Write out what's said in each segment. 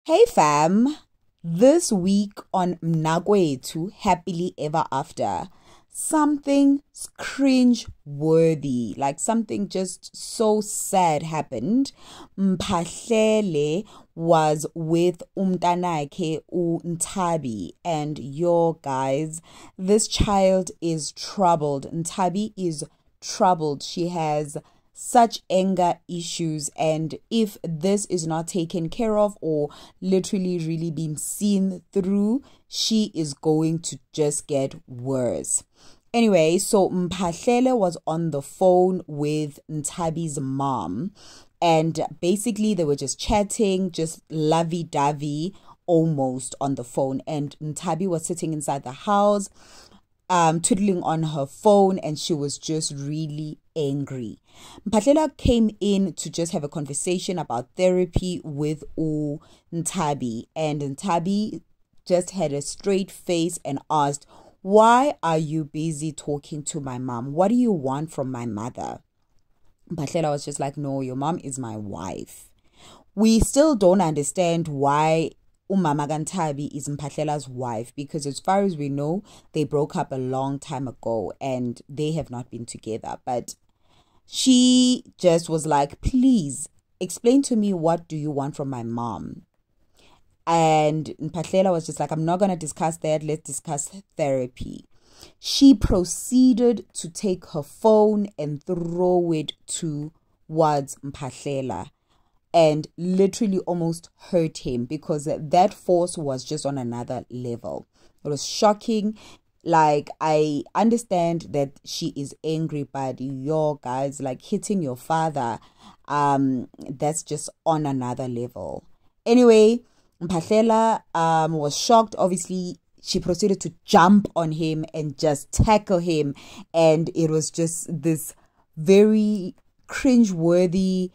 Hey fam, this week on Mnakwethu Happily Ever After, something cringe worthy, like something just so sad happened. Mphahlele was with umntanakhe Nthabi, and yo guys, this child is troubled. Nthabi is troubled. She has such anger issues, and if this is not taken care of or literally really been seen through, she is going to just get worse. Anyway, so Mphahlele was on the phone with Nthabi's mom, and basically they were just chatting, just lovey-dovey almost on the phone, and Nthabi was sitting inside the house twiddling on her phone, and she was just really angry. Mphahlele came in to just have a conversation about therapy with Nthabi, and Nthabi just had a straight face and asked, "Why are you busy talking to my mom? What do you want from my mother?" Mphahlele was just like, "No, your mom is my wife." We still don't understand why Umama Nthabi is Mphahlele's wife, because as far as we know, they broke up a long time ago and they have not been together. But she just was like, "Please explain to me, what do you want from my mom?" And Mphahlele was just like, "I'm not going to discuss that. Let's discuss therapy." She proceeded to take her phone and throw it towards Mphahlele, and literally almost hurt him, because that force was just on another level. It was shocking. Like, I understand that she is angry, but yo guys, like, hitting your father, that's just on another level. Anyway, Mphahlele was shocked. Obviously, she proceeded to jump on him and just tackle him, and it was just this very cringe-worthy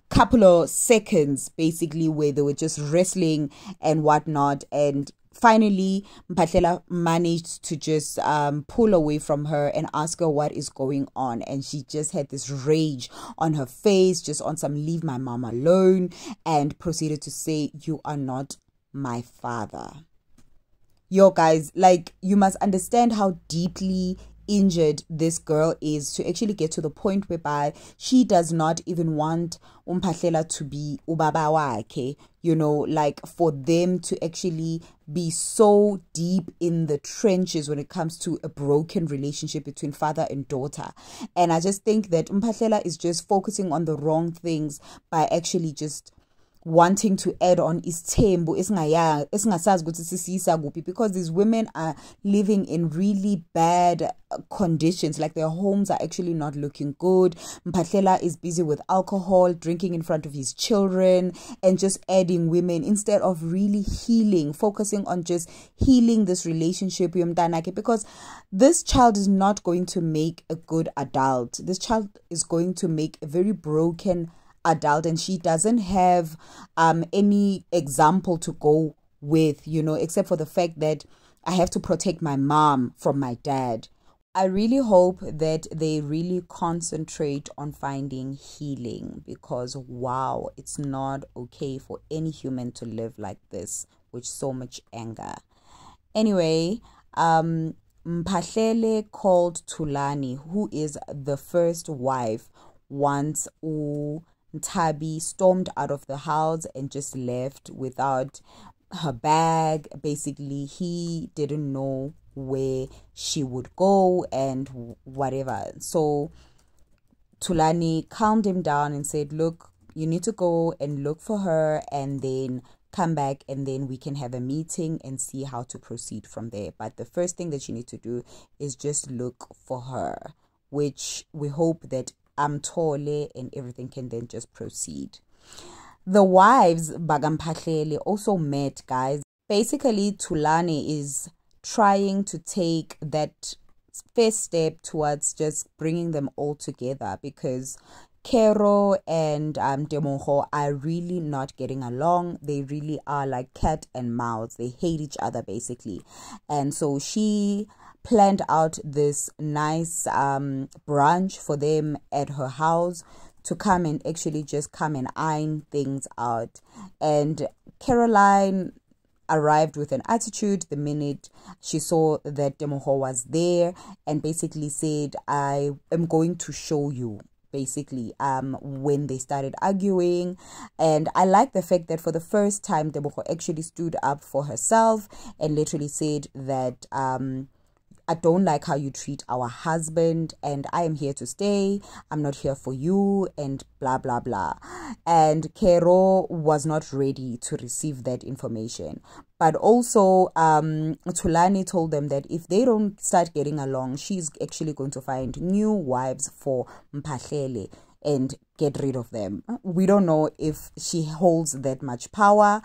couple of seconds basically where they were just wrestling and whatnot. And finally Mphahlele managed to just pull away from her and ask her what is going on, and she just had this rage on her face, just on some "leave my mom alone," and proceeded to say, "You are not my father." Yo guys, like, you must understand how deeply injured this girl is to actually get to the point whereby she does not even want Mphahlele to be ubaba wakhe, you know, like, for them to actually be so deep in the trenches when it comes to a broken relationship between father and daughter. And I just think that Mphahlele is just focusing on the wrong things by actually just wanting to add on isithembu esingasazi ukuthi sisisa kuphi, because these women are living in really bad conditions. Like, their homes are actually not looking good. Mphahlele is busy with alcohol, drinking in front of his children, and just adding women instead of really healing, focusing on just healing this relationship, because this child is not going to make a good adult. This child is going to make a very broken adult, and she doesn't have any example to go with, you know, except for the fact that I have to protect my mom from my dad. I really hope that they really concentrate on finding healing, because wow, it's not okay for any human to live like this with so much anger. Anyway, Mphahlele called Thulani, who is the first wife, once Nthabi stormed out of the house and just left without her bag. Basically, he didn't know where she would go and whatever. So Thulani calmed him down and said, "Look, you need to go and look for her and then come back, and then we can have a meeting and see how to proceed from there. But the first thing that you need to do is just look for her," which we hope that Mphahlele and everything can then just proceed. The wives Mphahlele also met, guys. Basically, Thulani is trying to take that first step towards just bringing them all together, because Kero and Demoho are really not getting along. They really are like cat and mouse. They hate each other basically. And so she planned out this nice brunch for them at her house to come and actually just come and iron things out. And Caroline arrived with an attitude the minute she saw that Temogo was there, and basically said, I am going to show you, basically, when they started arguing. And I like the fact that for the first time Temogo actually stood up for herself and literally said that I don't like how you treat our husband, and I am here to stay. I'm not here for you, and blah, blah, blah. And Kero was not ready to receive that information. But also, Thulani told them that if they don't start getting along, she's actually going to find new wives for Mphahlele and get rid of them. We don't know if she holds that much power,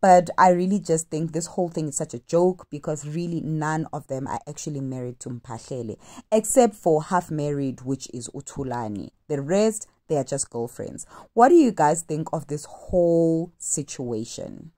but I really just think this whole thing is such a joke, because really none of them are actually married to Mphahlele, except for half married, which is Uthulani. The rest, they are just girlfriends. What do you guys think of this whole situation?